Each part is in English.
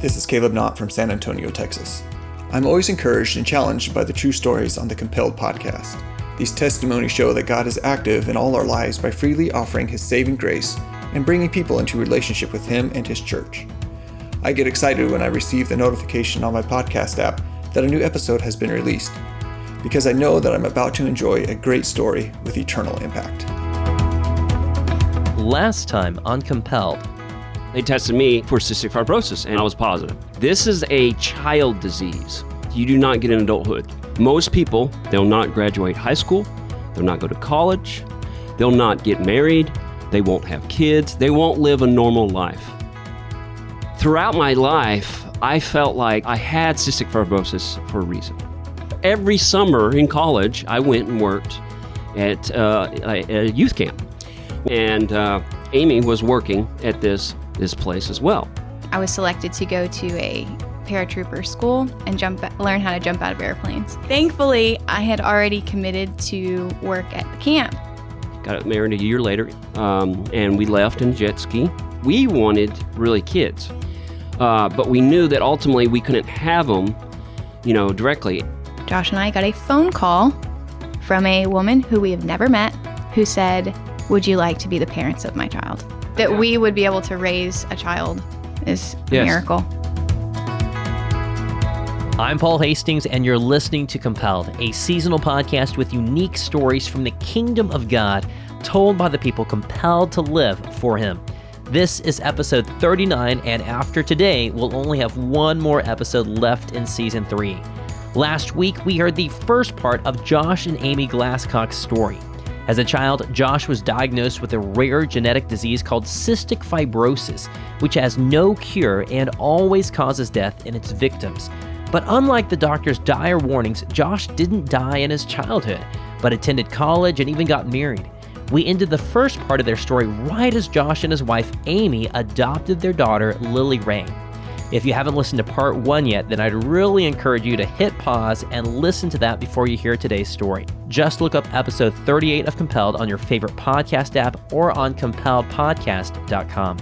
This is Caleb Knott from San Antonio, Texas. I'm always encouraged and challenged by the true stories on the Compelled podcast. These testimonies show that God is active in all our lives by freely offering His saving grace and bringing people into relationship with Him and His church. I get excited when I receive the notification on my podcast app that a new episode has been released, because I know that I'm about to enjoy a great story with eternal impact. Last time on Compelled, they tested me for cystic fibrosis, and I was positive. This is a child disease. You do not get in adulthood. Most people, they'll not graduate high school, they'll not go to college, they'll not get married, they won't have kids, they won't live a normal life. Throughout my life, I felt like I had cystic fibrosis for a reason. Every summer in college, I went and worked at a youth camp. And Amy was working at this place as well. I was selected to go to a paratrooper school and learn how to jump out of airplanes. Thankfully, I had already committed to work at the camp. Got married a year later, and we left in jet ski. We wanted really kids, but we knew that ultimately we couldn't have them, directly. Josh and I got a phone call from a woman who we have never met, who said, "Would you like to be the parents of my child?" That we would be able to raise a child is a miracle. I'm Paul Hastings, and you're listening to Compelled, a seasonal podcast with unique stories from the kingdom of God told by the people compelled to live for Him. This is episode 39, and after today, we'll only have one more episode left in season 3. Last week, we heard the first part of Josh and Amy Glasscock's story. As a child, Josh was diagnosed with a rare genetic disease called cystic fibrosis, which has no cure and always causes death in its victims. But unlike the doctor's dire warnings, Josh didn't die in his childhood, but attended college and even got married. We ended the first part of their story right as Josh and his wife, Amy, adopted their daughter, Lily Ray. If you haven't listened to part 1 yet, then I'd really encourage you to hit pause and listen to that before you hear today's story. Just look up episode 38 of Compelled on your favorite podcast app or on compelledpodcast.com.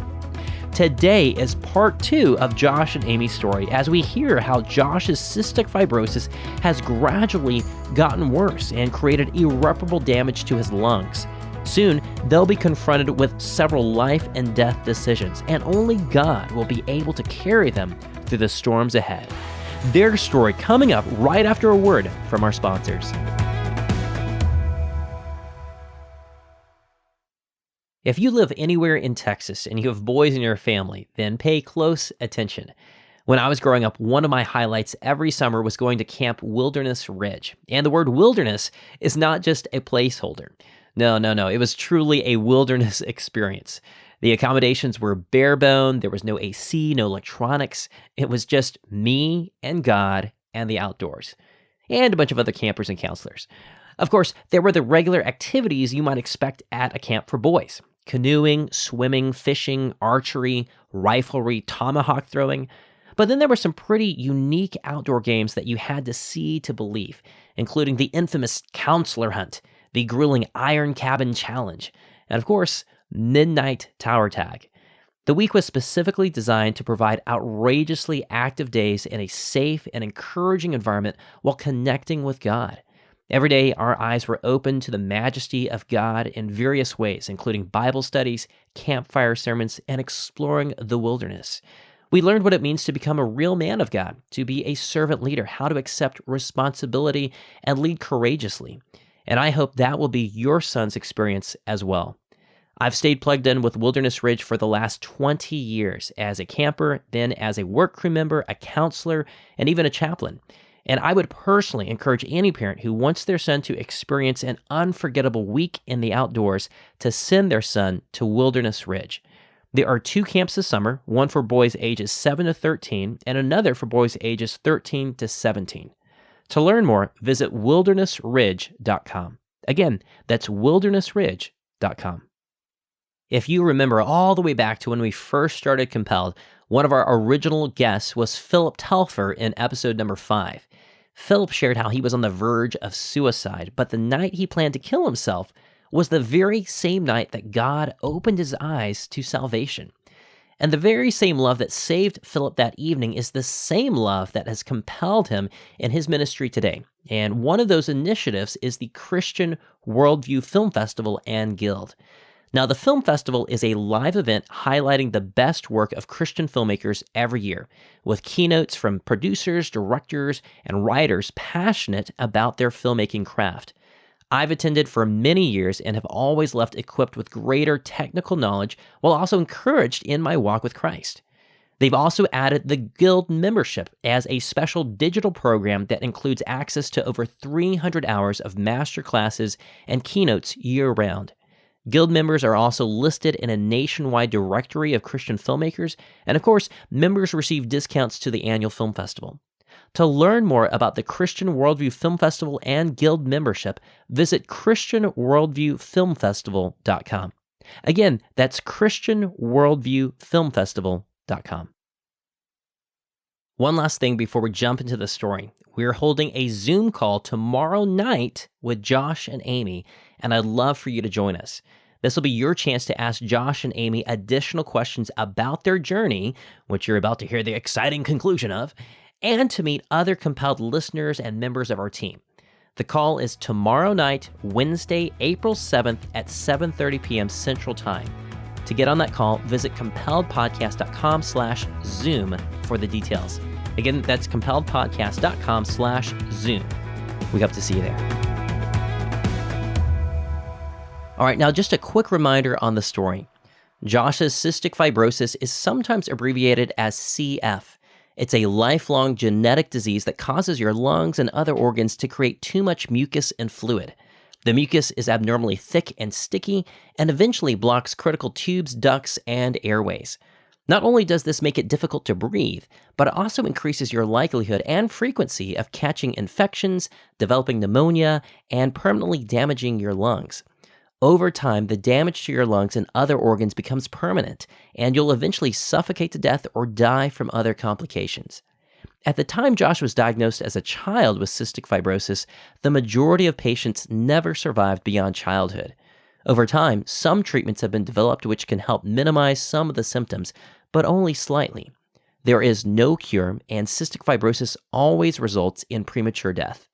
Today is part 2 of Josh and Amy's story as we hear how Josh's cystic fibrosis has gradually gotten worse and created irreparable damage to his lungs. Soon, they'll be confronted with several life and death decisions, and only God will be able to carry them through the storms ahead. Their story coming up right after a word from our sponsors. If you live anywhere in Texas and you have boys in your family, then pay close attention. When I was growing up, one of my highlights every summer was going to Camp Wilderness Ridge. And the word wilderness is not just a placeholder. No. It was truly a wilderness experience. The accommodations were bare bone. There was no AC, no electronics. It was just me and God and the outdoors, and a bunch of other campers and counselors. Of course, there were the regular activities you might expect at a camp for boys: canoeing, swimming, fishing, archery, riflery, tomahawk throwing. But then there were some pretty unique outdoor games that you had to see to believe, including the infamous counselor hunt, the grueling Iron Cabin Challenge, and of course, Midnight Tower Tag. The week was specifically designed to provide outrageously active days in a safe and encouraging environment while connecting with God. Every day, our eyes were open to the majesty of God in various ways, including Bible studies, campfire sermons, and exploring the wilderness. We learned what it means to become a real man of God, to be a servant leader, how to accept responsibility and lead courageously. And I hope that will be your son's experience as well. I've stayed plugged in with Wilderness Ridge for the last 20 years as a camper, then as a work crew member, a counselor, and even a chaplain. And I would personally encourage any parent who wants their son to experience an unforgettable week in the outdoors to send their son to Wilderness Ridge. There are 2 camps this summer, one for boys ages 7 to 13 and another for boys ages 13 to 17. To learn more, visit wildernessridge.com. Again, that's wildernessridge.com. If you remember all the way back to when we first started Compelled, one of our original guests was Philip Telfer in episode number 5. Philip shared how he was on the verge of suicide, but the night he planned to kill himself was the very same night that God opened his eyes to salvation. And the very same love that saved Philip that evening is the same love that has compelled him in his ministry today. And one of those initiatives is the Christian Worldview Film Festival and Guild. Now, the film festival is a live event highlighting the best work of Christian filmmakers every year, with keynotes from producers, directors, and writers passionate about their filmmaking craft. I've attended for many years and have always left equipped with greater technical knowledge while also encouraged in my walk with Christ. They've also added the Guild membership as a special digital program that includes access to over 300 hours of master classes and keynotes year-round. Guild members are also listed in a nationwide directory of Christian filmmakers, and of course, members receive discounts to the annual film festival. To learn more about the Christian Worldview Film Festival and Guild membership, visit ChristianWorldviewFilmFestival.com. Again, that's ChristianWorldviewFilmFestival.com. One last thing before we jump into the story. We're holding a Zoom call tomorrow night with Josh and Amy, and I'd love for you to join us. This will be your chance to ask Josh and Amy additional questions about their journey, which you're about to hear the exciting conclusion of, and to meet other Compelled listeners and members of our team. The call is tomorrow night, Wednesday, April 7th at 7:30 p.m. Central Time. To get on that call, visit compelledpodcast.com/Zoom for the details. Again, that's compelledpodcast.com/Zoom. We hope to see you there. All right, now just a quick reminder on the story. Josh's cystic fibrosis is sometimes abbreviated as CF. It's a lifelong genetic disease that causes your lungs and other organs to create too much mucus and fluid. The mucus is abnormally thick and sticky and eventually blocks critical tubes, ducts, and airways. Not only does this make it difficult to breathe, but it also increases your likelihood and frequency of catching infections, developing pneumonia, and permanently damaging your lungs. Over time, the damage to your lungs and other organs becomes permanent, and you'll eventually suffocate to death or die from other complications. At the time Josh was diagnosed as a child with cystic fibrosis, the majority of patients never survived beyond childhood. Over time, some treatments have been developed which can help minimize some of the symptoms, but only slightly. There is no cure, and cystic fibrosis always results in premature death.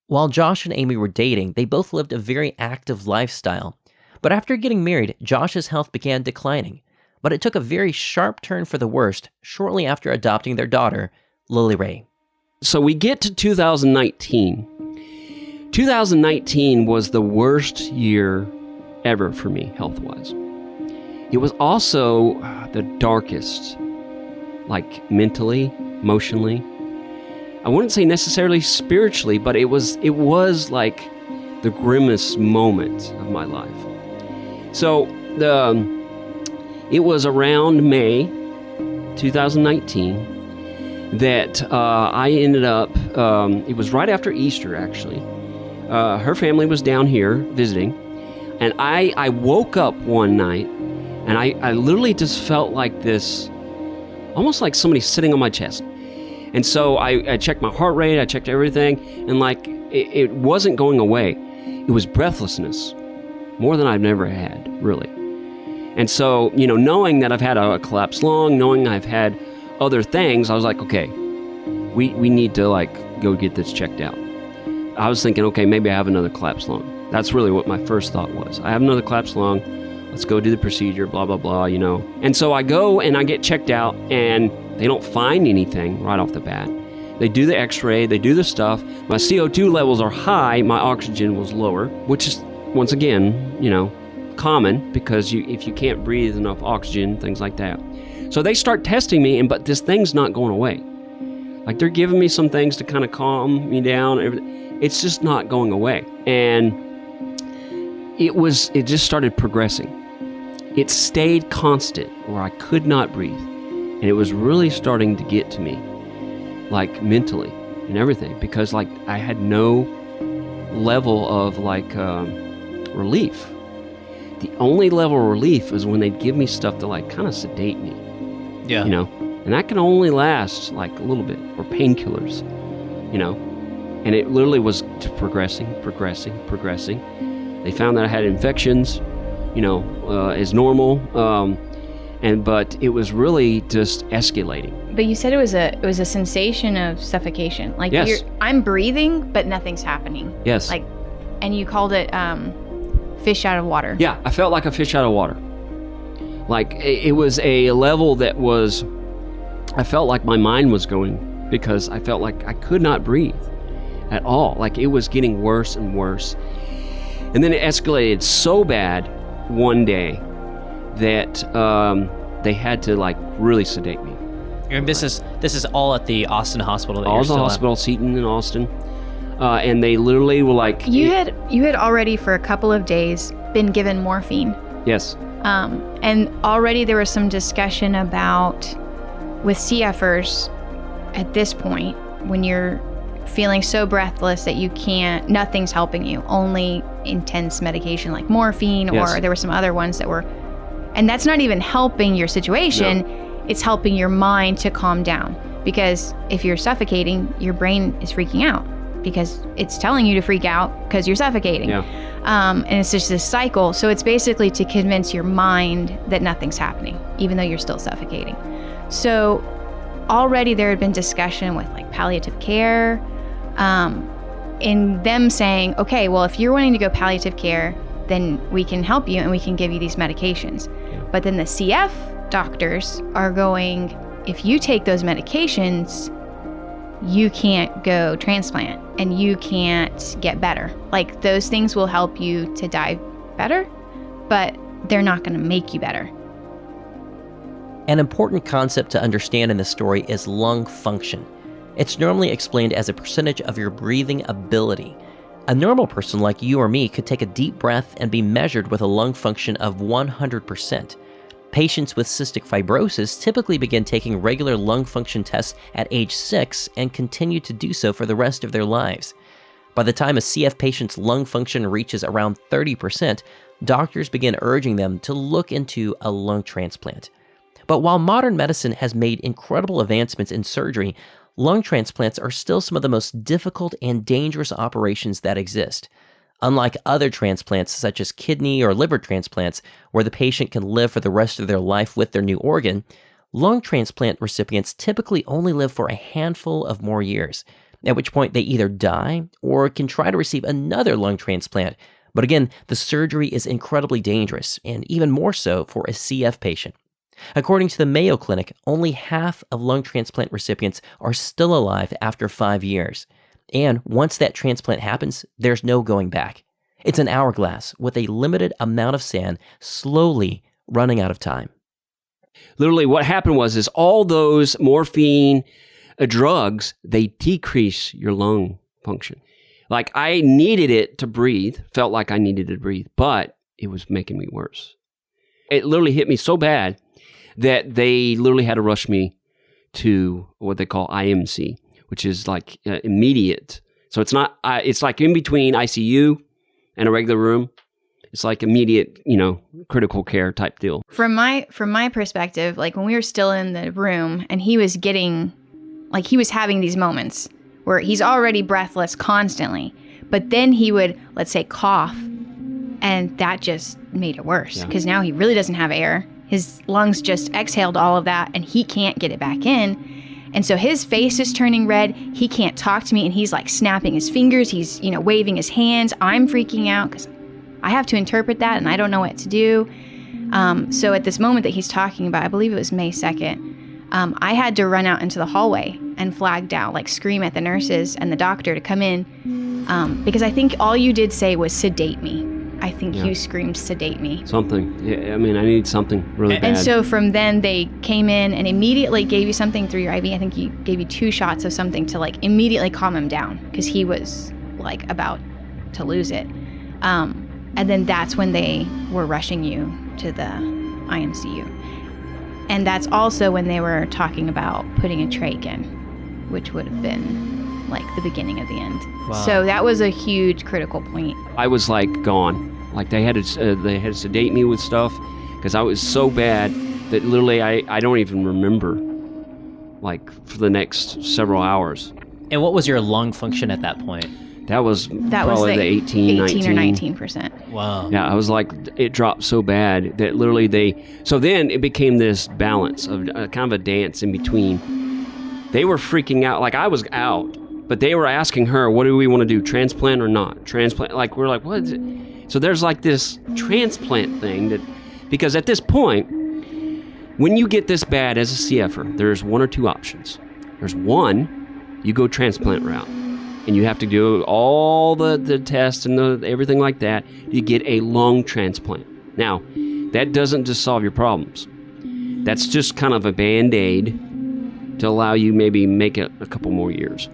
While Josh and Amy were dating, they both lived a very active lifestyle. But after getting married, Josh's health began declining. But it took a very sharp turn for the worst shortly after adopting their daughter, Lily Ray. So we get to 2019. 2019 was the worst year ever for me, health-wise. It was also the darkest, like mentally, emotionally. I wouldn't say necessarily spiritually, but it was like the grimmest moment of my life. So it was around May 2019 that I ended up, it was right after Easter actually. Her family was down here visiting, and I woke up one night and I literally just felt like this, almost like somebody sitting on my chest. And so I checked my heart rate, I checked everything, and like it wasn't going away. It was breathlessness, more than I've never had, really. And so, knowing that I've had a collapsed lung, knowing I've had other things, I was like, okay, we need to go get this checked out. I was thinking, okay, maybe I have another collapsed lung. That's really what my first thought was. I have another collapsed lung. Let's go do the procedure, blah, blah, blah, And so I go and I get checked out, and they don't find anything right off the bat. They do the x-ray, they do the stuff. My CO2 levels are high, my oxygen was lower, which is, once again, common, because if you can't breathe enough oxygen, things like that. So they start testing me, but this thing's not going away. Like, they're giving me some things to kind of calm me down. It's just not going away. And it just started progressing. It stayed constant where I could not breathe. And it was really starting to get to me, like mentally and everything, because I had no level of relief. The only level of relief is when they'd give me stuff to kind of sedate me. Yeah. And that can only last a little bit, or painkillers, and it literally was progressing. They found that I had infections, as normal. But it was really just escalating. But you said it was a sensation of suffocation. Like Yes. I'm breathing, but nothing's happening. Yes. Like, and you called it fish out of water. Yeah, I felt like a fish out of water. Like it was a level that was, I felt like my mind was going, because I felt like I could not breathe at all. Like it was getting worse and worse. And then it escalated so bad one day that they had to like really sedate me. And this is all at the Austin hospital. That All you're the still hospital, Seton in Austin. And they literally were like... You had already for a couple of days been given morphine. Yes. And already there was some discussion about, with CFers, at this point, when you're feeling so breathless that you can't, nothing's helping you, only intense medication like morphine, Yes. or there were some other ones that were, and that's not even helping your situation. No. It's helping your mind to calm down, because if you're suffocating, your brain is freaking out because it's telling you to freak out because you're suffocating. Yeah. And it's just this cycle. So it's basically to convince your mind that nothing's happening, even though you're still suffocating. So already there had been discussion with like palliative care, in them saying, okay, well, if you're wanting to go palliative care, then we can help you and we can give you these medications. Yeah. But then the CF doctors are going, if you take those medications, you can't go transplant and you can't get better. Like, those things will help you to die better, but they're not going to make you better. An important concept to understand in this story is lung function. It's normally explained as a percentage of your breathing ability. A normal person like you or me could take a deep breath and be measured with a lung function of 100%. Patients with cystic fibrosis typically begin taking regular lung function tests at age 6 and continue to do so for the rest of their lives. By the time a CF patient's lung function reaches around 30%, doctors begin urging them to look into a lung transplant. But while modern medicine has made incredible advancements in surgery, lung transplants are still some of the most difficult and dangerous operations that exist. Unlike other transplants such as kidney or liver transplants, where the patient can live for the rest of their life with their new organ, lung transplant recipients typically only live for a handful of more years, at which point they either die or can try to receive another lung transplant. But again, the surgery is incredibly dangerous, and even more so for a CF patient. According to the Mayo Clinic, only half of lung transplant recipients are still alive after 5 years. And once that transplant happens, there's no going back. It's an hourglass with a limited amount of sand slowly running out of time. Literally what happened was all those morphine drugs, they decrease your lung function. Like, I needed it to breathe, felt like I needed to breathe, but it was making me worse. It literally hit me so bad that they literally had to rush me to what they call IMC, which is like immediate. So it's not, it's like in between ICU and a regular room. It's like immediate, critical care type deal. From my perspective, like when we were still in the room and he was having these moments where he's already breathless constantly, but then he would, let's say, cough, and that just made it worse because now he really doesn't have air. His lungs just exhaled all of that and he can't get it back in. And so his face is turning red. He can't talk to me and he's like snapping his fingers. He's, waving his hands. I'm freaking out because I have to interpret that and I don't know what to do. So at this moment that he's talking about, I believe it was May 2nd, I had to run out into the hallway and flag down, like scream at the nurses and the doctor to come in because I think all you did say was sedate me. I think you screamed sedate me. Something. Yeah, I need something really bad. And so from then they came in and immediately gave you something through your IV. I think he gave you 2 shots of something to like immediately calm him down because he was like about to lose it. And then that's when they were rushing you to the IMCU. And that's also when they were talking about putting a trach in, which would have been like the beginning of the end. Wow. So that was a huge critical point. I was like gone. Like they had to sedate me with stuff because I was so bad that literally I don't even remember like for the next several hours. And what was your lung function at that point? That was probably the 18 or 19%. Wow. Yeah, I was like, it dropped so bad that literally so then it became this balance of kind of a dance in between. They were freaking out, like I was out, but they were asking her, what do we want to do, transplant or not? Transplant, like we're like, what is it? So there's like this transplant thing because at this point, when you get this bad as a CFer, there's one or two options. There's one, you go transplant route. And you have to do all the tests and everything like that. You get a lung transplant. Now, that doesn't just solve your problems. That's just kind of a Band-Aid to allow you maybe make it a couple more years,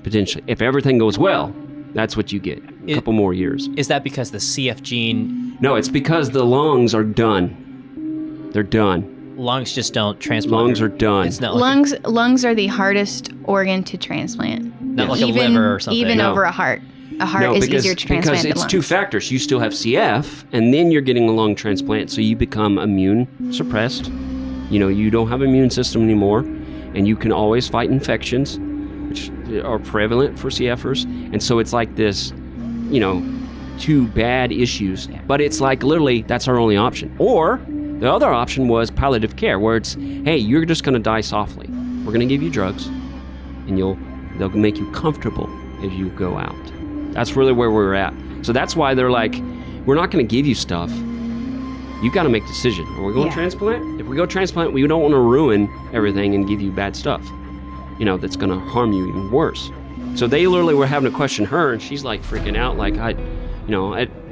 potentially. If everything goes well, that's what you get, a couple more years. Is that because the CF gene... No, it's because the lungs are done. They're done. Lungs just don't transplant. Lungs are done. It's not like lungs are the hardest organ to transplant. Not like a liver or something. Even over a heart. A heart is easier to transplant because than it's lungs. two factors. You still have CF, and then you're getting a lung transplant, so you become immune suppressed. You don't have an immune system anymore, and you can always fight infections, which are prevalent for CFers. And so it's like this, two bad issues. Yeah. But it's like literally that's our only option. Or the other option was palliative care, where it's, hey, you're just going to die softly. We're going to give you drugs, and they'll make you comfortable as you go out. That's really where we're at. So that's why they're like, we're not going to give you stuff. You've got to make a decision. Are we going transplant? If we go transplant, we don't want to ruin everything and give you bad stuff, that's going to harm you even worse. So they literally were having to question her, and she's like freaking out, like, I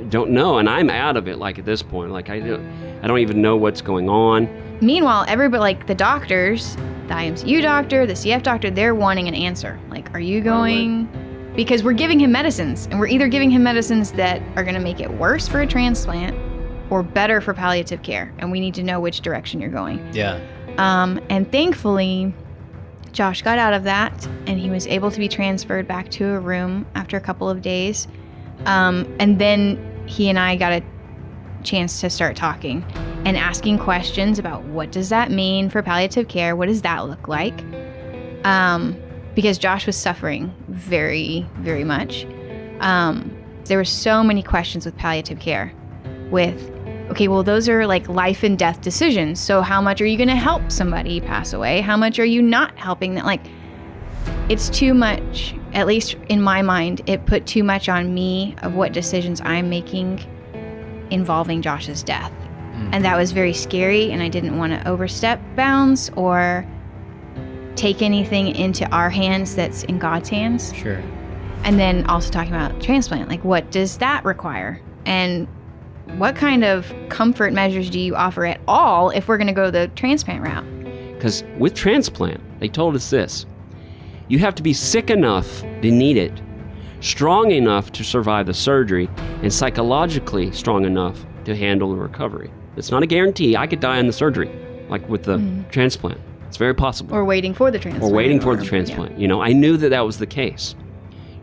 don't know. And I'm out of it, like at this point, like I don't even know what's going on. Meanwhile, everybody, like the doctors, the IMCU doctor, the CF doctor, they're wanting an answer. Like, are you going? Because we're giving him medicines, and we're either giving him medicines that are going to make it worse for a transplant or better for palliative care. And we need to know which direction you're going. Yeah. And thankfully, Josh got out of that, and he was able to be transferred back to a room after a couple of days. And then he and I got a chance to start talking and asking questions about what does that mean for palliative care? What does that look like? Because Josh was suffering very, very much. There were so many questions with palliative care okay, well, those are like life and death decisions. So how much are you going to help somebody pass away? How much are you not helping them? Like, it's too much, at least in my mind, it put too much on me of what decisions I'm making involving Josh's death. And that was very scary, and I didn't want to overstep bounds or take anything into our hands that's in God's hands. Sure. And then also talking about transplant, like what does that require? And what kind of comfort measures do you offer at all if we're going to go the transplant route? Because with transplant, they told us this. You have to be sick enough to need it, strong enough to survive the surgery, and psychologically strong enough to handle the recovery. It's not a guarantee. I could die in the surgery, like with the transplant. It's very possible. Or waiting for the transplant. Yeah. I knew that was the case.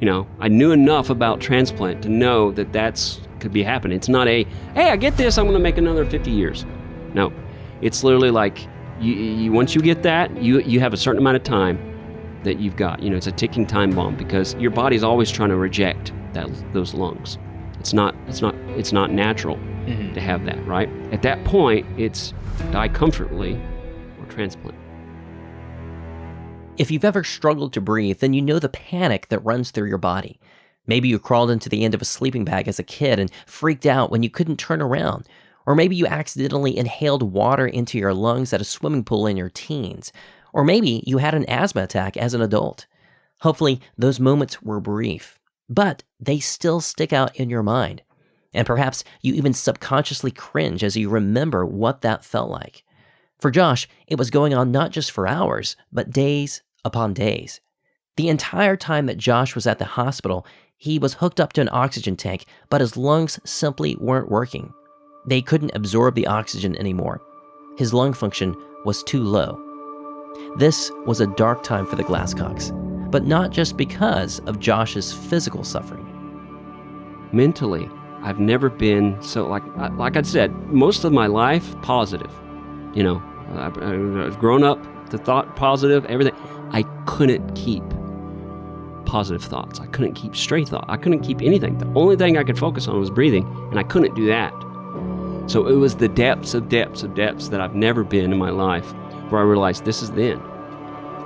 I knew enough about transplant to know that that's could be happening. It's not hey, I get this, I'm going to make another 50 years. No, it's literally like you once you get that, you have a certain amount of time that you've got. It's a ticking time bomb because your body's always trying to reject those lungs. It's not natural to have that, right? At that point, it's die comfortably or transplant. If you've ever struggled to breathe, then you know the panic that runs through your body. Maybe you crawled into the end of a sleeping bag as a kid and freaked out when you couldn't turn around. Or maybe you accidentally inhaled water into your lungs at a swimming pool in your teens. Or maybe you had an asthma attack as an adult. Hopefully, those moments were brief, but they still stick out in your mind. And perhaps you even subconsciously cringe as you remember what that felt like. For Josh, it was going on not just for hours, but days upon days. The entire time that Josh was at the hospital, he was hooked up to an oxygen tank, but his lungs simply weren't working. They couldn't absorb the oxygen anymore. His lung function was too low. This was a dark time for the Glasscocks, but not just because of Josh's physical suffering. Mentally, I've never been so, like I said, most of my life, positive. I've grown up to thought positive, everything. I couldn't keep positive thoughts. I couldn't keep straight thought. I couldn't keep anything. The only thing I could focus on was breathing, and I couldn't do that. So it was the depths that I've never been in my life where I realized this is the end.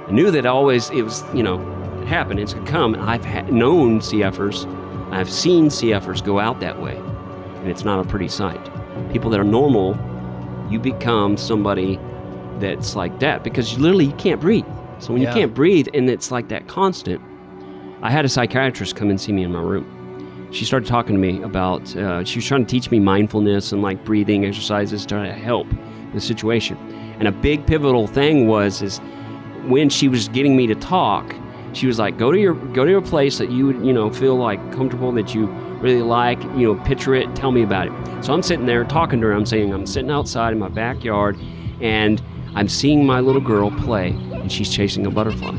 I knew that it was, it happened, it's going to come. I've known CFers, I've seen CFers go out that way, and it's not a pretty sight. People that are normal, you become somebody that's like that because you can't breathe. So when you can't breathe and it's like that constant, I had a psychiatrist come and see me in my room. She started talking to me about, she was trying to teach me mindfulness and like breathing exercises to help the situation. And a big pivotal thing is when she was getting me to talk, she was like, go to your place that you would, feel like comfortable, that you really like, picture it, tell me about it. So I'm sitting there talking to her. I'm saying I'm sitting outside in my backyard and I'm seeing my little girl play and she's chasing a butterfly,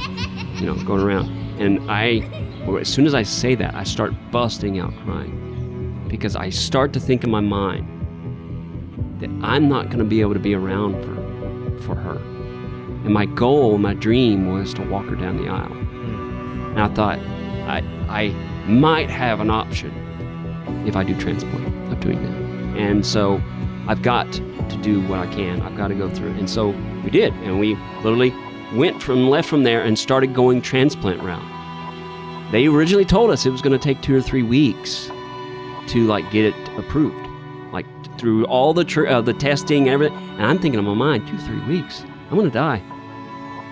going around. And as soon as I say that, I start busting out crying because I start to think in my mind that I'm not going to be able to be around for her. And my goal, my dream was to walk her down the aisle. And I thought I might have an option if I do transplant of doing that. And so I've got to do what I can. I've got to go through it. And so we did. And we literally left from there and started going transplant route. They originally told us it was going to take 2 or 3 weeks to get it approved, through all the testing and everything. And I'm thinking in my mind, 2 or 3 weeks, I'm going to die.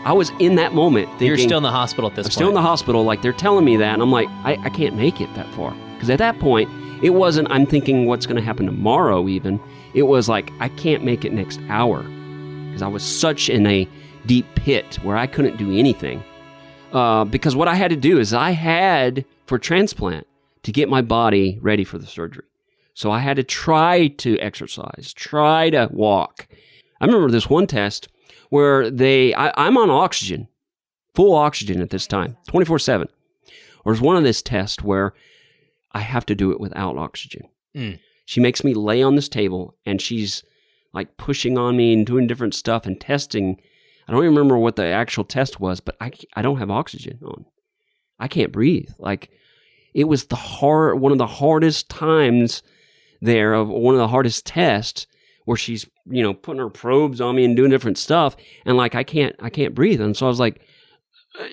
I was in that moment thinking... You're still in the hospital at this point. I'm still in the hospital, they're telling me that, and I'm like, I can't make it that far. Because at that point, it wasn't, I'm thinking what's going to happen tomorrow even. It was like, I can't make it next hour. Because I was such in a deep pit where I couldn't do anything. Because what I had to do is I had, for transplant, to get my body ready for the surgery. So I had to try to exercise, try to walk. I remember this one test where I'm on oxygen, full oxygen at this time, 24/7. Or there's one of this test where I have to do it without oxygen. She makes me lay on this table and she's pushing on me and doing different stuff and testing. I don't even remember what the actual test was, but I don't have oxygen on. I can't breathe. It was one of the hardest times there, of one of the hardest tests, where she's, putting her probes on me and doing different stuff. And I can't breathe. And so I was like,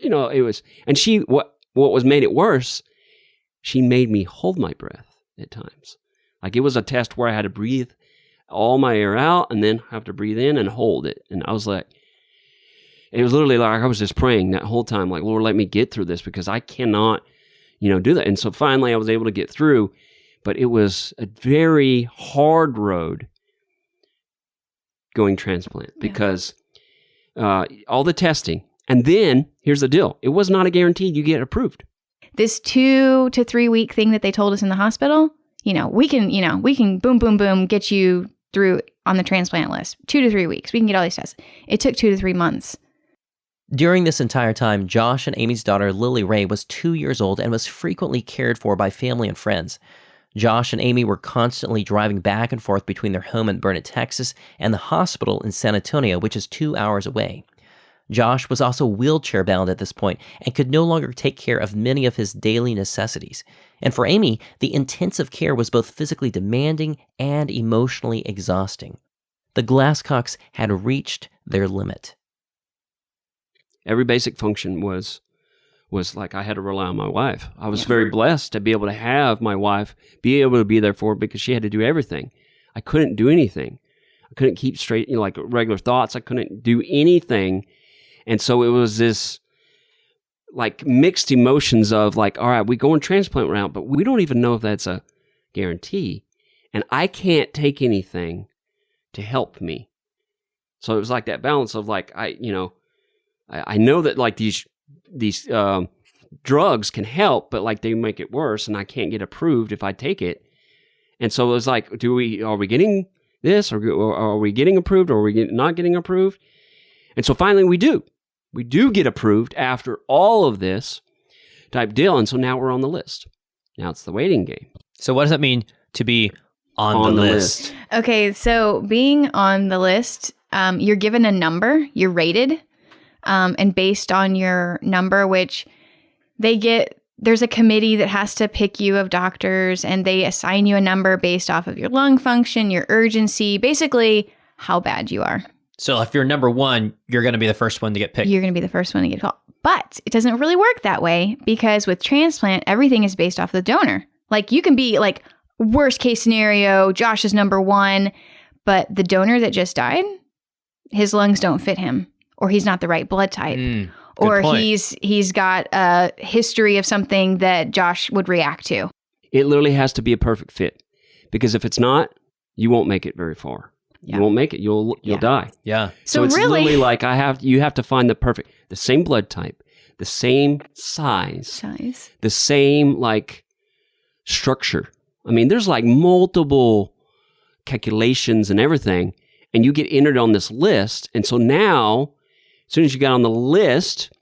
it was, and what was made it worse, she made me hold my breath at times. It was a test where I had to breathe all my air out and then have to breathe in and hold it. And I was like, it was literally I was just praying that whole time, Lord, let me get through this because I cannot, do that. And so finally I was able to get through, but it was a very hard road going transplant because all the testing. And then here's the deal. It was not a guarantee you get approved. This 2 to 3 week thing that they told us in the hospital, we can boom, boom, boom, get you through on the transplant list. 2 to 3 weeks. We can get all these tests. It took 2 to 3 months. During this entire time, Josh and Amy's daughter, Lily Ray, was 2 years old and was frequently cared for by family and friends. Josh and Amy were constantly driving back and forth between their home in Burnet, Texas, and the hospital in San Antonio, which is 2 hours away. Josh was also wheelchair-bound at this point and could no longer take care of many of his daily necessities. And for Amy, the intensive care was both physically demanding and emotionally exhausting. The Glasscocks had reached their limit. Every basic function was I had to rely on my wife. I was very blessed to be able to have my wife be able to be there for her because she had to do everything. I couldn't do anything. I couldn't keep straight, regular thoughts. I couldn't do anything. And so it was this mixed emotions of all right, we go in transplant route, but we don't even know if that's a guarantee. And I can't take anything to help me. So it was that balance of I know that these drugs can help, but they make it worse, and I can't get approved if I take it. And so it was are we getting this, or are we getting approved, or are we not getting approved? And so finally we do get approved after all of this type deal. And so now we're on the list. Now it's the waiting game. So what does that mean to be on the list? Okay, so being on the list, you're given a number, you're rated. And based on your number, which there's a committee that has to pick you of doctors, and they assign you a number based off of your lung function, your urgency, basically how bad you are. So if you're number 1, you're going to be the first one to get picked. You're going to be the first one to get called. But it doesn't really work that way, because with transplant, everything is based off the donor. Like, you can be like, worst case scenario, Josh is number 1, but the donor that just died, his lungs don't fit him, or he's not the right blood type. Or he's got a history of something that Josh would react to. It literally has to be a perfect fit, because if it's not, you won't make it very far. Yeah. You won't make it. You'll die. Yeah. So it's really, literally like you have to find the same blood type, the same size, the same like structure. I mean, there's like multiple calculations and everything, and you get entered on this list. And so now, as soon as you got on the list,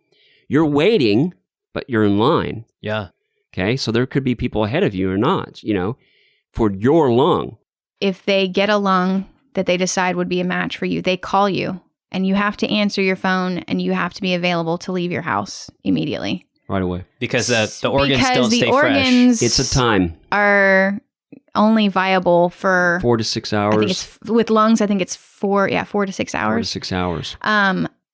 you're waiting, but you're in line. Yeah. Okay. So there could be people ahead of you or not, for your lung. If they get a lung that they decide would be a match for you, they call you, and you have to answer your phone, and you have to be available to leave your house immediately. Right away. Because the organs don't stay organs fresh. It's a time. Are only viable for 4 to 6 hours. I think it's, with lungs, I think it's 4 to 6 hours. 4 to 6 hours.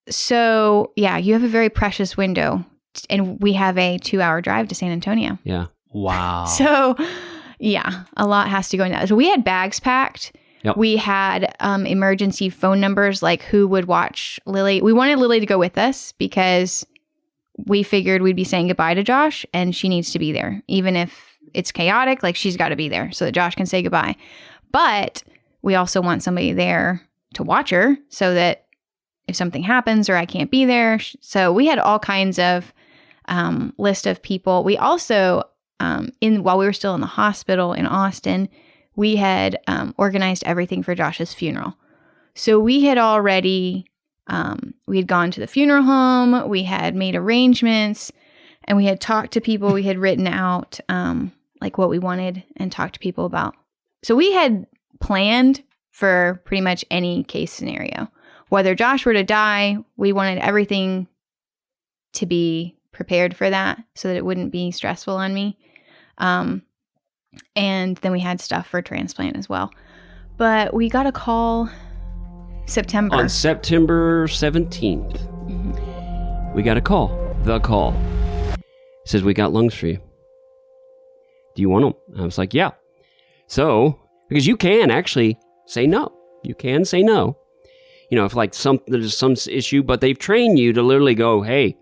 So yeah, you have a very precious window, and we have a 2-hour drive to San Antonio. Yeah. Wow. So yeah, a lot has to go into that. So we had bags packed. Yep. We had emergency phone numbers, like who would watch Lily. We wanted Lily to go with us because we figured we'd be saying goodbye to Josh, and she needs to be there. Even if it's chaotic, like, she's got to be there so that Josh can say goodbye. But we also want somebody there to watch her so that if something happens or I can't be there. So we had all kinds of list of people. We also, while we were still in the hospital in Austin, we had organized everything for Josh's funeral. So we had already, we had gone to the funeral home, we had made arrangements, and we had talked to people. We had written out like what we wanted and talked to people about. So we had planned for pretty much any case scenario. Whether Josh were to die, we wanted everything to be prepared for that so that it wouldn't be stressful on me. And then we had stuff for transplant as well. But we got a call September. On September 17th, we got a call. The call. It says, we got lungs for you. Do you want them? I was like, yeah. So, because you can actually say no. You can say no. If like there's some issue, but they've trained you to literally go, hey.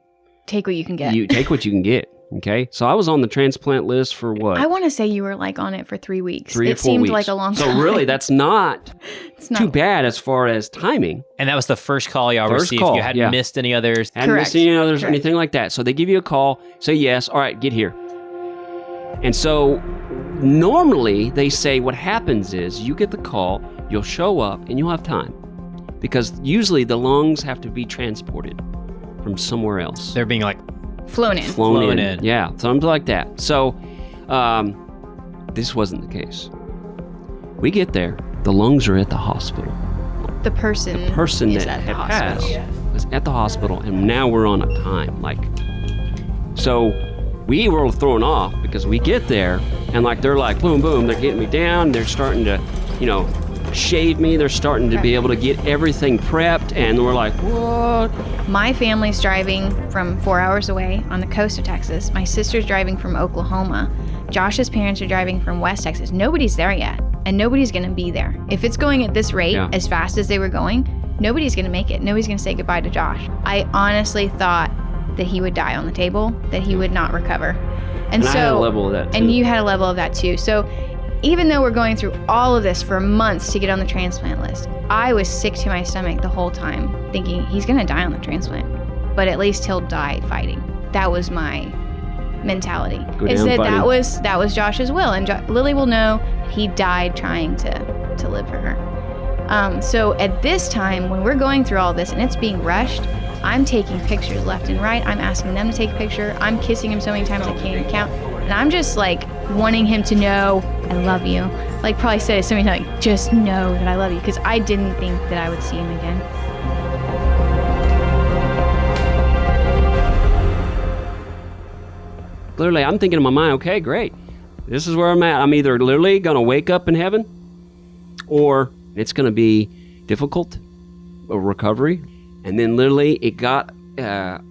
Take what you can get. You take what you can get. Okay. So I was on the transplant list for what? I want to say you were like on it for 3 weeks. 3 or 4 weeks. It seemed like a long time. So really, that's not too bad as far as timing. And that was the first call y'all received. You hadn't missed any others. Hadn't missed any others or anything like that. So they give you a call, say yes, all right, get here. And so normally they say what happens is you get the call, you'll show up, and you'll have time. Because usually the lungs have to be transported from somewhere else. They're being like flown in. Yeah, something like that. So this wasn't the case. We get there, the lungs are at the hospital. The person that had passed was at the hospital, and now we're on a time. So we were thrown off because we get there, and they're like, boom, boom, they're getting me down, they're starting to, shave me, they're starting to be able to get everything prepped, and we're like, what? My family's driving from 4 hours away on the coast of Texas. My sister's driving from Oklahoma. Josh's parents are driving from West Texas. Nobody's there yet, and nobody's going to be there. If it's going at this rate, as fast as they were going, nobody's going to make it. Nobody's going to say goodbye to Josh. I honestly thought that he would die on the table, that he would not recover. And so, I had a level of that too. And you had a level of that too. So even though we're going through all of this for months to get on the transplant list, I was sick to my stomach the whole time, thinking he's going to die on the transplant, but at least he'll die fighting. That was my mentality. That was Josh's will, and Lily will know he died trying to live for her. So at this time, when we're going through all this and it's being rushed, I'm taking pictures left and right. I'm asking them to take a picture. I'm kissing him so many times I can't even count. And I'm just wanting him to know I love you. Probably said it so many times, just know that I love you, because I didn't think that I would see him again. literally, I'm thinking in my mind, okay, great. This is where I'm at. I'm either literally going to wake up in heaven, or it's going to be difficult, a recovery. And then literally it got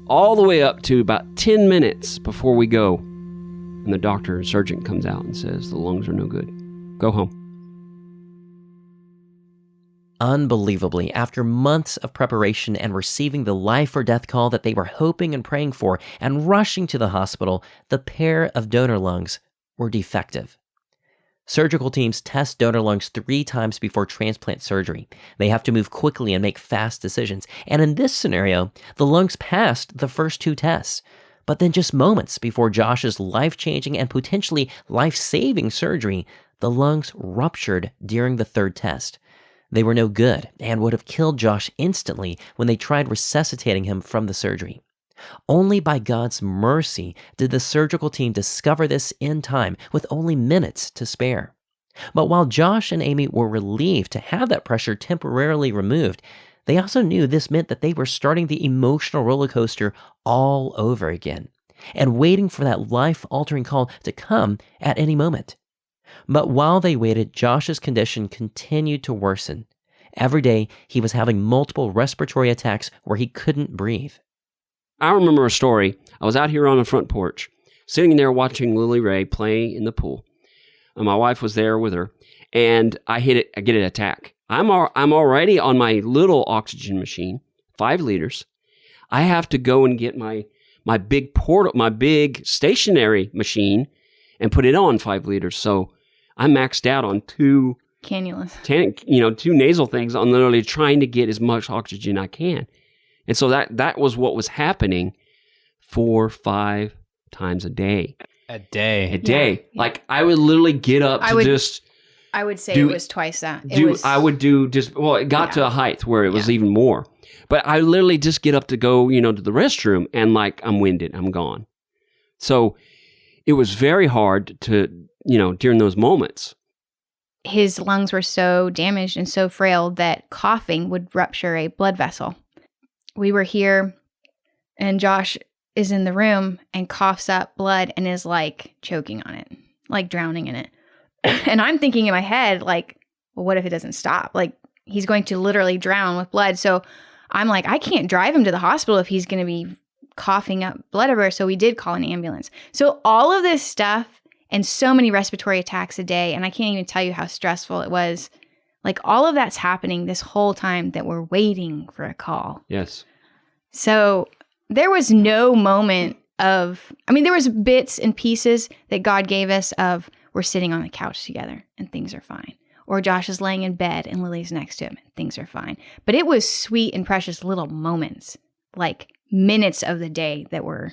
all the way up to about 10 minutes before we go. And the doctor and surgeon comes out and says, the lungs are no good. Go home. Unbelievably, after months of preparation and receiving the life or death call that they were hoping and praying for and rushing to the hospital, the pair of donor lungs were defective. Surgical teams test donor lungs 3 times before transplant surgery. They have to move quickly and make fast decisions. And in this scenario, the lungs passed the first 2 tests. But then just moments before Josh's life-changing and potentially life-saving surgery, the lungs ruptured during the 3rd test. They were no good and would have killed Josh instantly when they tried resuscitating him from the surgery. Only by God's mercy did the surgical team discover this in time, with only minutes to spare. But while Josh and Amy were relieved to have that pressure temporarily removed, they also knew this meant that they were starting the emotional roller coaster all over again and waiting for that life-altering call to come at any moment. But while they waited, Josh's condition continued to worsen. Every day, he was having multiple respiratory attacks where he couldn't breathe. I remember a story. I was out here on the front porch, sitting there watching Lily Ray play in the pool. And my wife was there with her, and I get an attack. I'm already on my little oxygen machine, 5 liters. I have to go and get my big stationary machine and put it on 5 liters. So I'm maxed out on 2 cannulas, 2 nasal things. I'm literally trying to get as much oxygen I can. And so that was what was happening 4-5 times a day. A day. Yeah. Like I would literally get up I would say it was twice that. It got to a height where it was even more. But I literally just get up to go, to the restroom, and like I'm winded, I'm gone. So it was very hard to, during those moments. His lungs were so damaged and so frail that coughing would rupture a blood vessel. We were here, and Josh is in the room and coughs up blood and is like choking on it, like drowning in it. And I'm thinking in my head, like, well, what if it doesn't stop? Like, he's going to literally drown with blood. So I'm like, I can't drive him to the hospital if he's going to be coughing up blood everywhere. So we did call an ambulance. So all of this stuff and so many respiratory attacks a day, and I can't even tell you how stressful it was. Like, all of that's happening this whole time that we're waiting for a call. Yes. So there was no moment there was bits and pieces that God gave us of we're sitting on the couch together and things are fine. Or Josh is laying in bed and Lily's next to him and things are fine. But it was sweet and precious little moments, like minutes of the day that were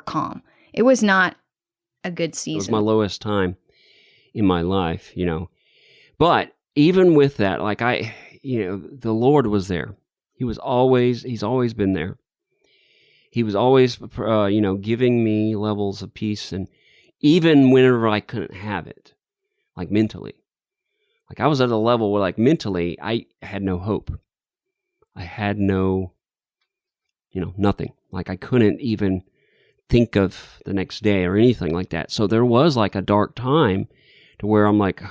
calm. It was not a good season. It was my lowest time in my life, But even with that, like the Lord was there. He's always been there. He was always, giving me levels of peace, and even whenever I couldn't have it, like mentally. Like I was at a level where like mentally I had no hope. I had no, nothing. Like I couldn't even think of the next day or anything like that. So there was like a dark time to where I'm like,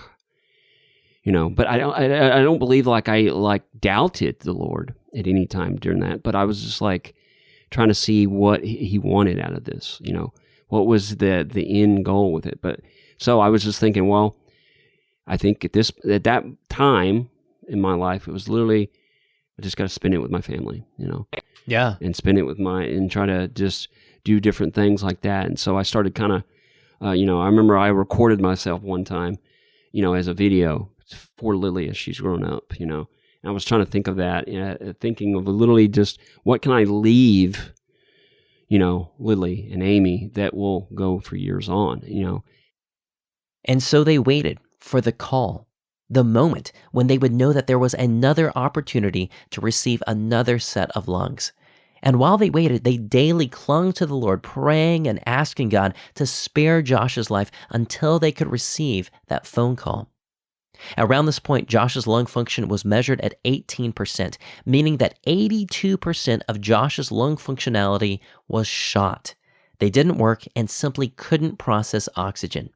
but I don't believe like I doubted the Lord at any time during that. But I was just like trying to see what he wanted out of this, what was the end goal with it. But so I was just thinking, well, I think at that time in my life, it was literally, I just got to spend it with my family, Yeah. And spend it and try to just do different things like that. And so I started kind of, I remember I recorded myself one time, as a video for Lily as she's grown up, And I was trying to think of that, thinking of literally just what can I leave, Lily and Amy that will go for years on, And so they waited for the call, the moment when they would know that there was another opportunity to receive another set of lungs. And while they waited, they daily clung to the Lord, praying and asking God to spare Josh's life until they could receive that phone call. Around this point, Josh's lung function was measured at 18%, meaning that 82% of Josh's lung functionality was shot. They didn't work and simply couldn't process oxygen.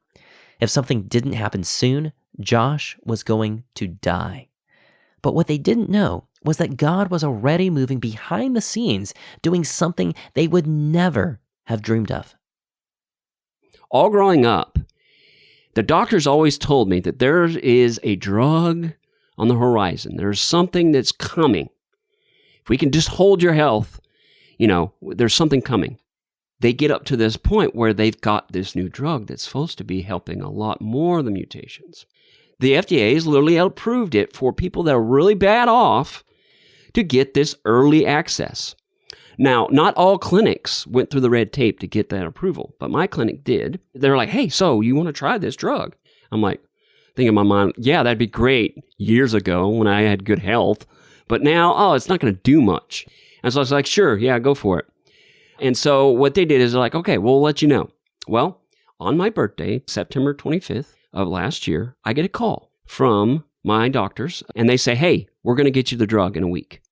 If something didn't happen soon, Josh was going to die. But what they didn't know was that God was already moving behind the scenes, doing something they would never have dreamed of. All growing up, the doctors always told me that there is a drug on the horizon. There's something that's coming. If we can just hold your health, there's something coming. They get up to this point where they've got this new drug that's supposed to be helping a lot more of the mutations. The FDA has literally approved it for people that are really bad off to get this early access. Now, not all clinics went through the red tape to get that approval, but my clinic did. They're like, hey, so you want to try this drug? I'm like, thinking in my mind, yeah, that'd be great years ago when I had good health, but now, it's not going to do much. And so I was like, sure, yeah, go for it. And so what they did is they're like, okay, we'll let you know. Well, on my birthday, September 25th of last year, I get a call from my doctors, and they say, hey, we're going to get you the drug in a week.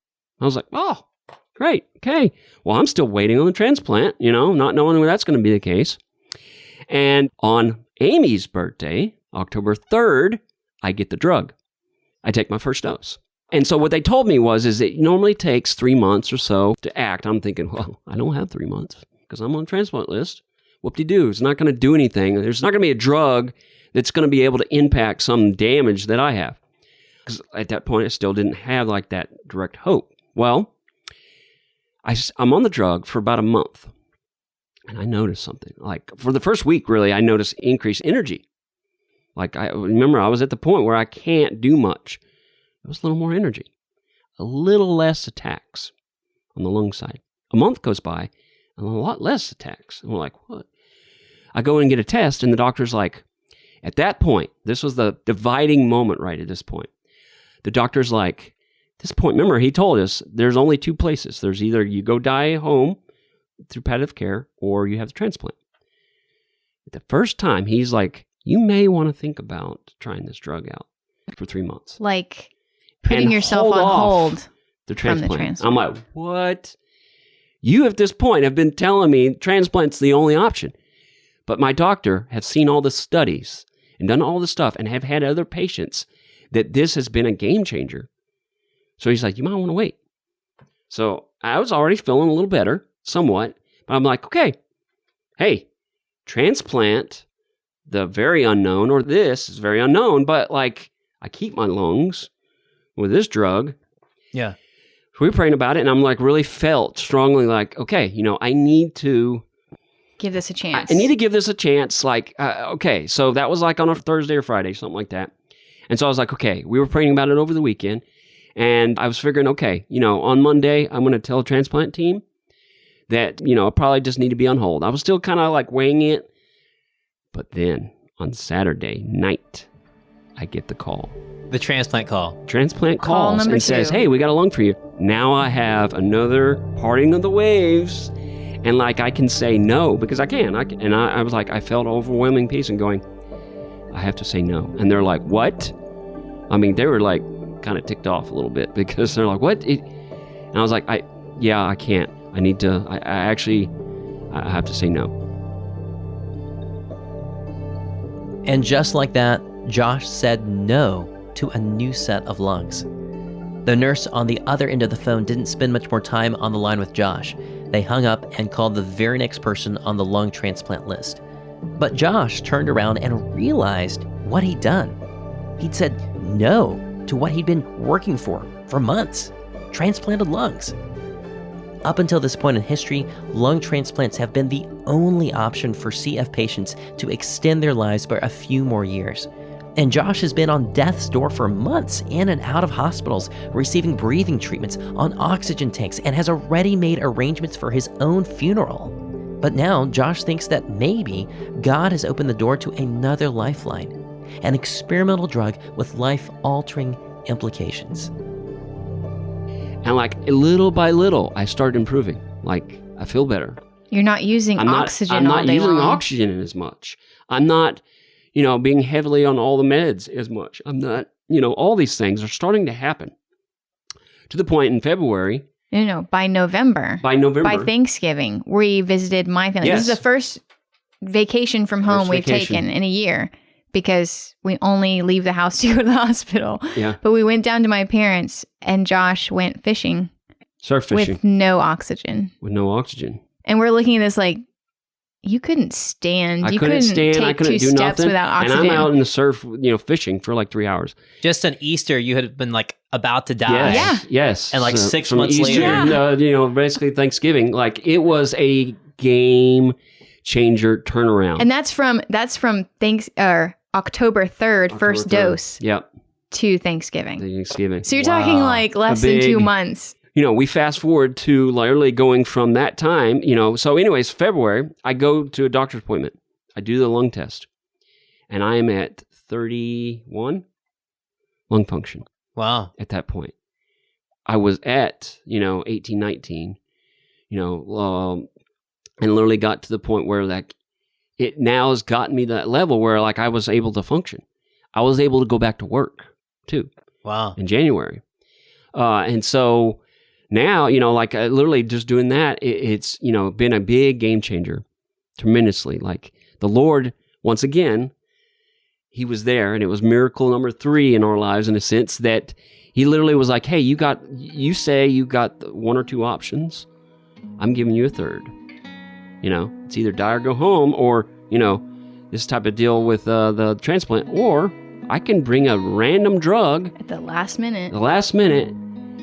I was like, oh, great. Okay. Well, I'm still waiting on the transplant, not knowing when that's going to be the case. And on Amy's birthday, October 3rd, I get the drug. I take my first dose. And so what they told me is it normally takes 3 months or so to act. I'm thinking, well, I don't have 3 months because I'm on the transplant list. Whoop-de-doo. It's not going to do anything. There's not going to be a drug that's going to be able to impact some damage that I have. Because at that point, I still didn't have like that direct hope. Well, I'm on the drug for about a month, and I noticed something. Like for the first week, really, I noticed increased energy. Like I remember I was at the point where I can't do much. There was a little more energy, a little less attacks on the lung side. A month goes by, and a lot less attacks. And we're like, what? I go in and get a test, and the doctor's like, at that point, this was the dividing moment right at this point. The doctor's like, at this point, remember, he told us there's only two places. There's either you go die home through palliative care or you have the transplant. The first time, he's like, you may want to think about trying this drug out for 3 months. Like putting yourself on hold the transplant. From the transplant. I'm like, what? You at this point have been telling me transplant's the only option. But my doctor has seen all the studies and done all the stuff and have had other patients that this has been a game changer. So he's like, you might want to wait. So I was already feeling a little better, somewhat. But I'm like, okay, hey, transplant, the very unknown, or this is very unknown, but like I keep my lungs with this drug. Yeah. So we were praying about it, and I'm like really felt strongly like, okay, I need to give this a chance. I need to give this a chance. Like, okay, so that was like on a Thursday or Friday, something like that. And so I was like, okay, we were praying about it over the weekend. And I was figuring, okay, on Monday, I'm going to tell the transplant team that, I probably just need to be on hold. I was still kind of like weighing it. But then on Saturday night, I get the call. The transplant call. Transplant Call calls number and 2. says, hey, we got a lung for you. Now I have another parting of the waves. And like I can say no because I can. I was like, I felt overwhelming peace and going, I have to say no. And they're like, what? I mean, they were like kind of ticked off a little bit because they're like, what? And I was like, I can't. I need to, I have to say no. And just like that, Josh said no to a new set of lungs. The nurse on the other end of the phone didn't spend much more time on the line with Josh. They hung up and called the very next person on the lung transplant list. But Josh turned around and realized what he'd done. He'd said no to what he'd been working for months, transplanted lungs. Up until this point in history, lung transplants have been the only option for CF patients to extend their lives by a few more years. And Josh has been on death's door for months, in and out of hospitals, receiving breathing treatments on oxygen tanks, and has already made arrangements for his own funeral. But now, Josh thinks that maybe God has opened the door to another lifeline, an experimental drug with life-altering implications. And like little by little, I started improving. Like I feel better. You're not using oxygen all day long. I'm not using oxygen as much. I'm not, being heavily on all the meds as much. I'm not, all these things are starting to happen. To the point in February. No, by November. By Thanksgiving, we visited my family. Yes. This is the first vacation from home we've taken in a year because we only leave the house to go to the hospital. Yeah. But we went down to my parents and Josh went fishing. Surf fishing. With no oxygen. And we're looking at this like, you couldn't stand. You couldn't take I couldn't 2 do steps nothing. without oxygen. And I'm out in the surf, fishing for like 3 hours. Just on Easter, you had been like about to die. Yes. And like 6 from months Easter, later. Basically Thanksgiving, like it was a game changer turnaround. And that's from October 3rd, first dose. Yep. To Thanksgiving. So you're talking like less than 2 months. We fast forward to literally going from that time, so anyways, February, I go to a doctor's appointment. I do the lung test and I am at 31 lung function. Wow. At that point, I was at, 18, 19, and literally got to the point where like it now has gotten me to that level where like I was able to function. I was able to go back to work too. Wow. In January. And so now, literally just doing that, it's, been a big game changer tremendously. Like the Lord, once again, he was there and it was miracle number 3 in our lives in a sense that he literally was like, hey, you say you got 1 or 2 options. I'm giving you a third. It's either die or go home or, this type of deal with the transplant, or I can bring a random drug at the last minute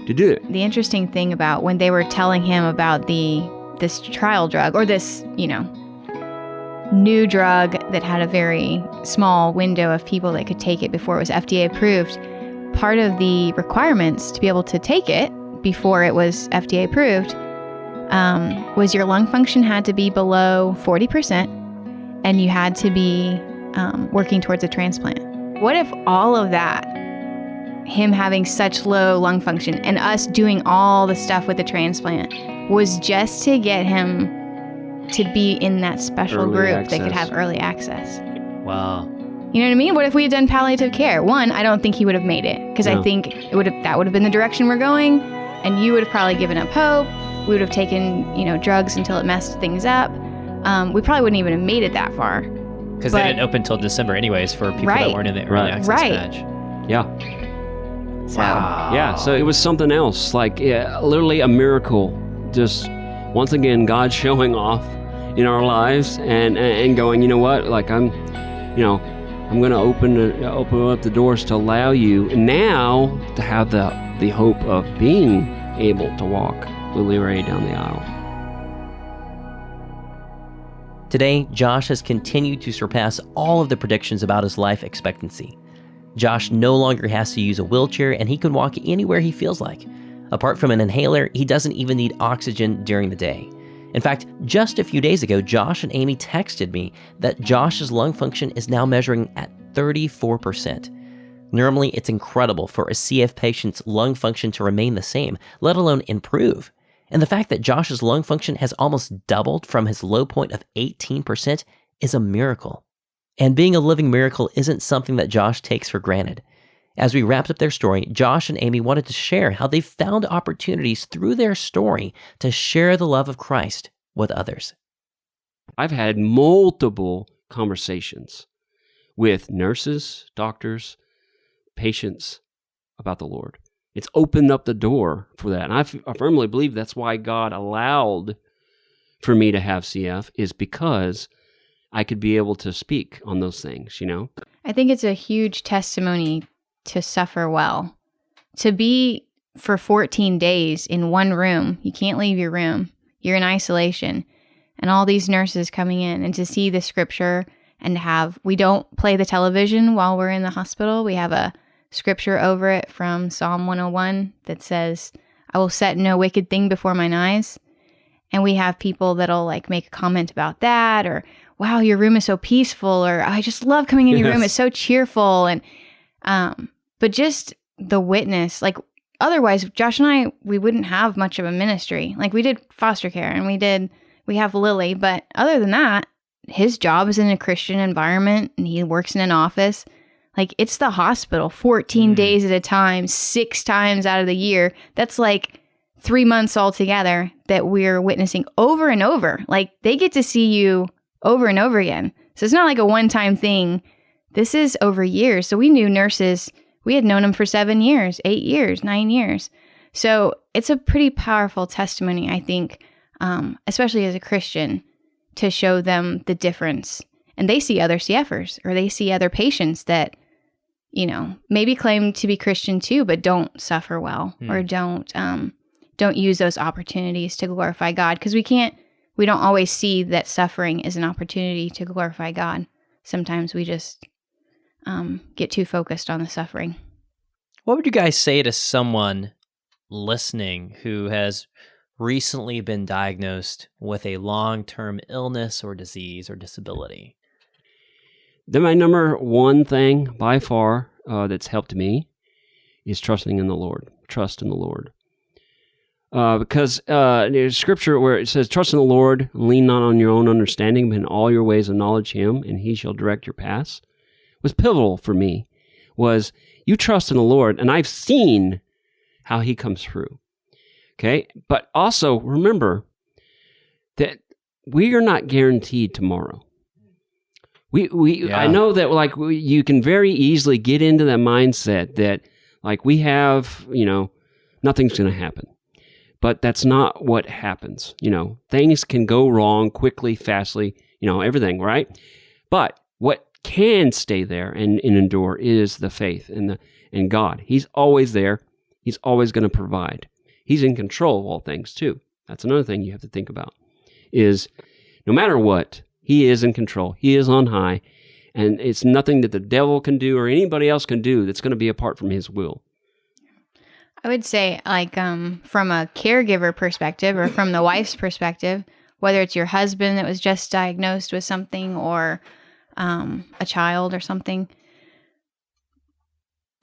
to do it. The interesting thing about when they were telling him about this trial drug or this, new drug that had a very small window of people that could take it before it was FDA approved, part of the requirements to be able to take it before it was FDA approved was your lung function had to be below 40% and you had to be working towards a transplant. What if all of that, him having such low lung function and us doing all the stuff with the transplant, was just to get him to be in that special group that could have early access? Wow. You know what I mean? What if we had done palliative care? One, I don't think he would have made it because I think that would have been the direction we're going, and you would have probably given up hope. We would have taken, drugs until it messed things up. We probably wouldn't even have made it that far. Because they didn't open until December anyways for people that weren't in the early access batch. Yeah. So. Wow. Yeah, so it was something else, like literally a miracle. Just once again, God showing off in our lives and going, you know what? Like I'm going to open up the doors to allow you now to have the hope of being able to walk Lily Ray down the aisle. Today, Josh has continued to surpass all of the predictions about his life expectancy. Josh no longer has to use a wheelchair and he can walk anywhere he feels like. Apart from an inhaler, he doesn't even need oxygen during the day. In fact, just a few days ago, Josh and Amy texted me that Josh's lung function is now measuring at 34%. Normally, it's incredible for a CF patient's lung function to remain the same, let alone improve. And the fact that Josh's lung function has almost doubled from his low point of 18% is a miracle. And being a living miracle isn't something that Josh takes for granted. As we wrapped up their story, Josh and Amy wanted to share how they found opportunities through their story to share the love of Christ with others. I've had multiple conversations with nurses, doctors, patients about the Lord. It's opened up the door for that. And I firmly believe that's why God allowed for me to have CF, is because I could be able to speak on those things, I think it's a huge testimony to suffer well. To be for 14 days in one room, you can't leave your room, you're in isolation, and all these nurses coming in, and to see the scripture and we don't play the television while we're in the hospital. We have a scripture over it from Psalm 101 that says, I will set no wicked thing before mine eyes. And we have people that'll make a comment about that, or, wow, your room is so peaceful, or I just love coming in your room. It's so cheerful. And, but just the witness, otherwise Josh and I, we wouldn't have much of a ministry. We did foster care and we have Lily, but other than that, his job is in a Christian environment and he works in an office. It's the hospital 14 days at a time, 6 times out of the year. That's 3 months altogether that we're witnessing over and over. Like, they get to see you over and over again. So it's not like a one-time thing. This is over years. So we knew nurses, we had known them for 7 years, 8 years, 9 years. So it's a pretty powerful testimony, I think, especially as a Christian, to show them the difference. And they see other CFers, or they see other patients that, you know, maybe claim to be Christian too, but don't suffer well, or don't use those opportunities to glorify God. Because we don't always see that suffering is an opportunity to glorify God. Sometimes we just get too focused on the suffering. What would you guys say to someone listening who has recently been diagnosed with a long-term illness or disease or disability? Then my number one thing by far that's helped me is trusting in the Lord. Trust in the Lord. Because there's scripture where it says, trust in the Lord, and lean not on your own understanding, but in all your ways acknowledge him, and he shall direct your paths. Was pivotal for me was you trust in the Lord, and I've seen how he comes through. Okay? But also remember that we are not guaranteed tomorrow. I know that like you can very easily get into that mindset that like we have, you know, nothing's going to happen. But that's not what happens. You know, things can go wrong quickly, fastly, you know, everything, right? But what can stay there and endure is the faith in God. He's always there. He's always going to provide. He's in control of all things too. That's another thing you have to think about is no matter what, he is in control. He is on high. And it's nothing that the devil can do or anybody else can do that's going to be apart from his will. I would say, like, from a caregiver perspective or from the wife's perspective, whether it's your husband that was just diagnosed with something or a child or something,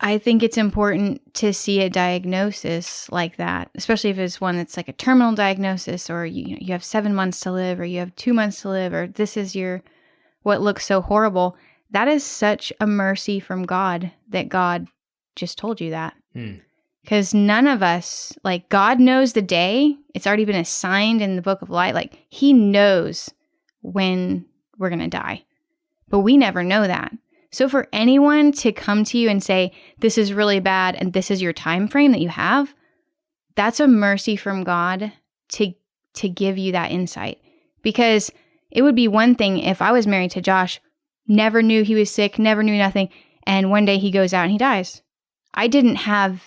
I think it's important to see a diagnosis like that, especially if it's one that's like a terminal diagnosis, or you have 7 months to live, or you have 2 months to live, or this is what looks so horrible. That is such a mercy from God that God just told you that. Because none of us, like, God knows the day. It's already been assigned in the book of life. Like, he knows when we're going to die. But we never know that. So for anyone to come to you and say, this is really bad and this is your time frame that you have, that's a mercy from God to give you that insight. Because it would be one thing if I was married to Josh, never knew he was sick, never knew nothing, and one day he goes out and he dies. I didn't have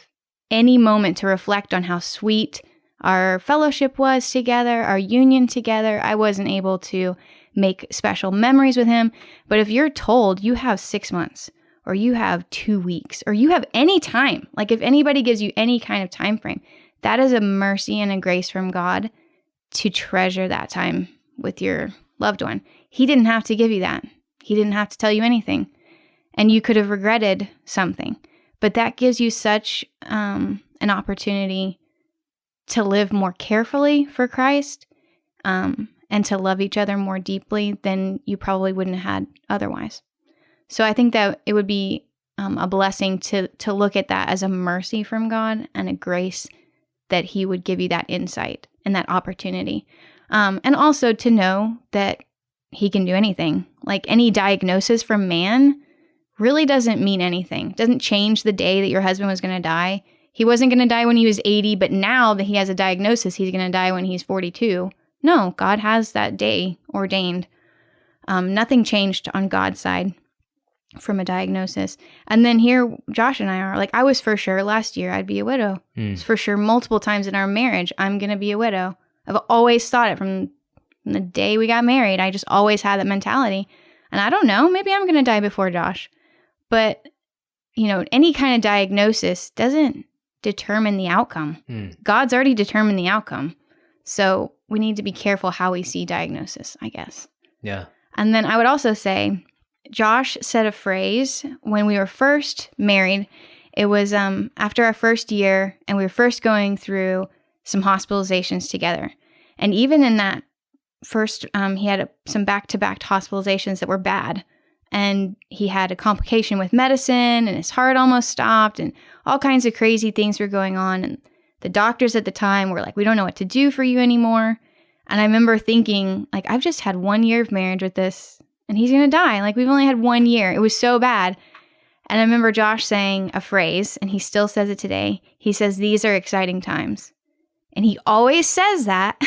any moment to reflect on how sweet our fellowship was together, our union together. I wasn't able to make special memories with him. But if you're told you have 6 months, or you have 2 weeks, or you have any time, like if anybody gives you any kind of time frame, that is a mercy and a grace from God to treasure that time with your loved one. He didn't have to give you that. He didn't have to tell you anything. And you could have regretted something. But that gives you such an opportunity to live more carefully for Christ, and to love each other more deeply than you probably wouldn't have had otherwise. So I think that it would be a blessing to look at that as a mercy from God and a grace that he would give you that insight and that opportunity. And also to know that he can do anything. Like, any diagnosis from man really doesn't mean anything. It doesn't change the day that your husband was going to die. He wasn't going to die when he was 80, but now that he has a diagnosis, he's going to die when he's 42. No, God has that day ordained. Nothing changed on God's side from a diagnosis. And then here, Josh and I are like, I was for sure last year I'd be a widow. It's for sure multiple times in our marriage, I'm going to be a widow. I've always thought it from the day we got married. I just always had that mentality. And I don't know, maybe I'm going to die before Josh. But, any kind of diagnosis doesn't determine the outcome. God's already determined the outcome. So we need to be careful how we see diagnosis, I guess. Yeah. And then I would also say, Josh said a phrase when we were first married. It was after our first year, and we were first going through some hospitalizations together. And even in that first, he had some back-to-back hospitalizations that were bad. And he had a complication with medicine, and his heart almost stopped, and all kinds of crazy things were going on. And The doctors at the time were like, we don't know what to do for you anymore. And I remember thinking, like, I've just had 1 year of marriage with this, and he's going to die. Like, we've only had 1 year. It was so bad. And I remember Josh saying a phrase, and he still says it today. He says, these are exciting times. And he always says that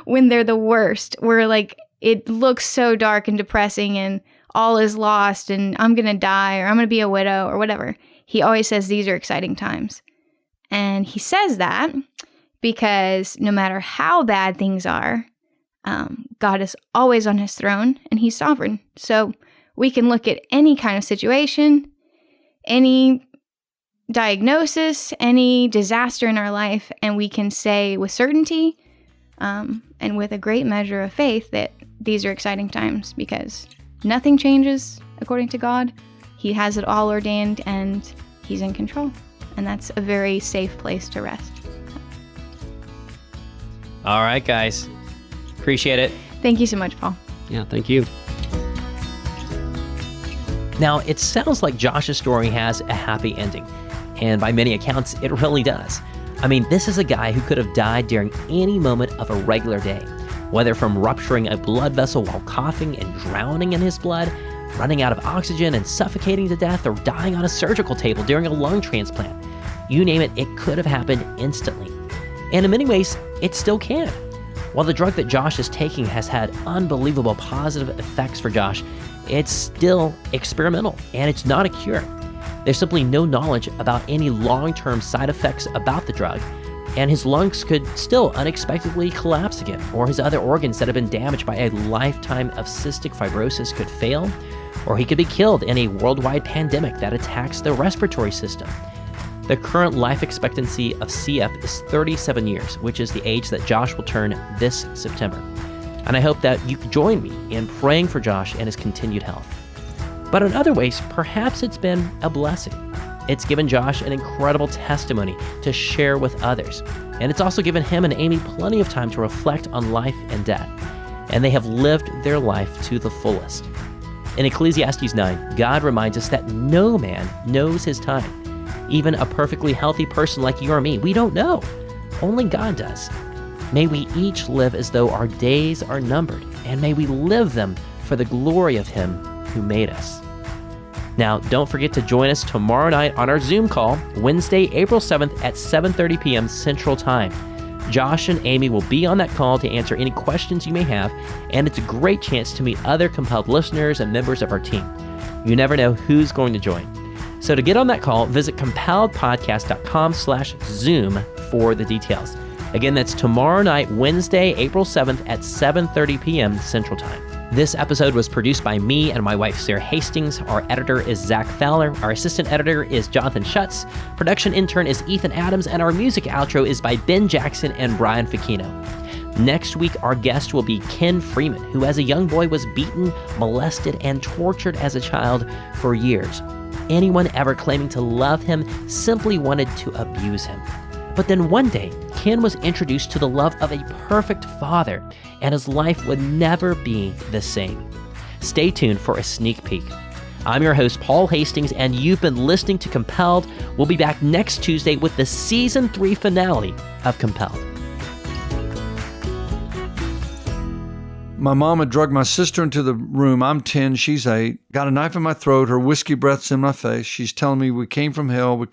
when they're the worst, where like it looks so dark and depressing and all is lost and I'm going to die or I'm going to be a widow or whatever. He always says, these are exciting times. And he says that because no matter how bad things are, God is always on his throne and he's sovereign. So we can look at any kind of situation, any diagnosis, any disaster in our life, and we can say with certainty and with a great measure of faith that these are exciting times because nothing changes according to God. He has it all ordained and he's in control. And that's a very safe place to rest. All right, guys. Appreciate it. Thank you so much, Paul. Yeah, thank you. Now, it sounds like Josh's story has a happy ending. And by many accounts, it really does. I mean, this is a guy who could have died during any moment of a regular day, whether from rupturing a blood vessel while coughing and drowning in his blood, running out of oxygen and suffocating to death, or dying on a surgical table during a lung transplant. You name it, it could have happened instantly. And in many ways, it still can. While the drug that Josh is taking has had unbelievable positive effects for Josh, it's still experimental and it's not a cure. There's simply no knowledge about any long-term side effects about the drug, and his lungs could still unexpectedly collapse again, or his other organs that have been damaged by a lifetime of cystic fibrosis could fail, or he could be killed in a worldwide pandemic that attacks the respiratory system. The current life expectancy of CF is 37 years, which is the age that Josh will turn this September. And I hope that you can join me in praying for Josh and his continued health. But in other ways, perhaps it's been a blessing. It's given Josh an incredible testimony to share with others. And it's also given him and Amy plenty of time to reflect on life and death. And they have lived their life to the fullest. In Ecclesiastes 9, God reminds us that no man knows his time. Even a perfectly healthy person like you or me, we don't know. Only God does. May we each live as though our days are numbered, and may we live them for the glory of him who made us. Now, don't forget to join us tomorrow night on our Zoom call, Wednesday, April 7th at 7:30 p.m. Central Time. Josh and Amy will be on that call to answer any questions you may have, and it's a great chance to meet other Compelled listeners and members of our team. You never know who's going to join. So to get on that call, visit compelledpodcast.com/Zoom for the details. Again, that's tomorrow night, Wednesday, April 7th at 7:30 p.m. Central Time. This episode was produced by me and my wife, Sarah Hastings. Our editor is Zach Fowler. Our assistant editor is Jonathan Schutz. Production intern is Ethan Adams. And our music outro is by Ben Jackson and Brian Facchino. Next week, our guest will be Ken Freeman, who as a young boy was beaten, molested, and tortured as a child for years. Anyone ever claiming to love him simply wanted to abuse him. But then one day, Ken was introduced to the love of a perfect father, and his life would never be the same. Stay tuned for a sneak peek. I'm your host, Paul Hastings, and you've been listening to Compelled. We'll be back next Tuesday with the Season 3 finale of Compelled. My mom had drugged my sister into the room. I'm 10, she's 8. Got a knife in my throat. Her whiskey breath's in my face. She's telling me we came from hell. We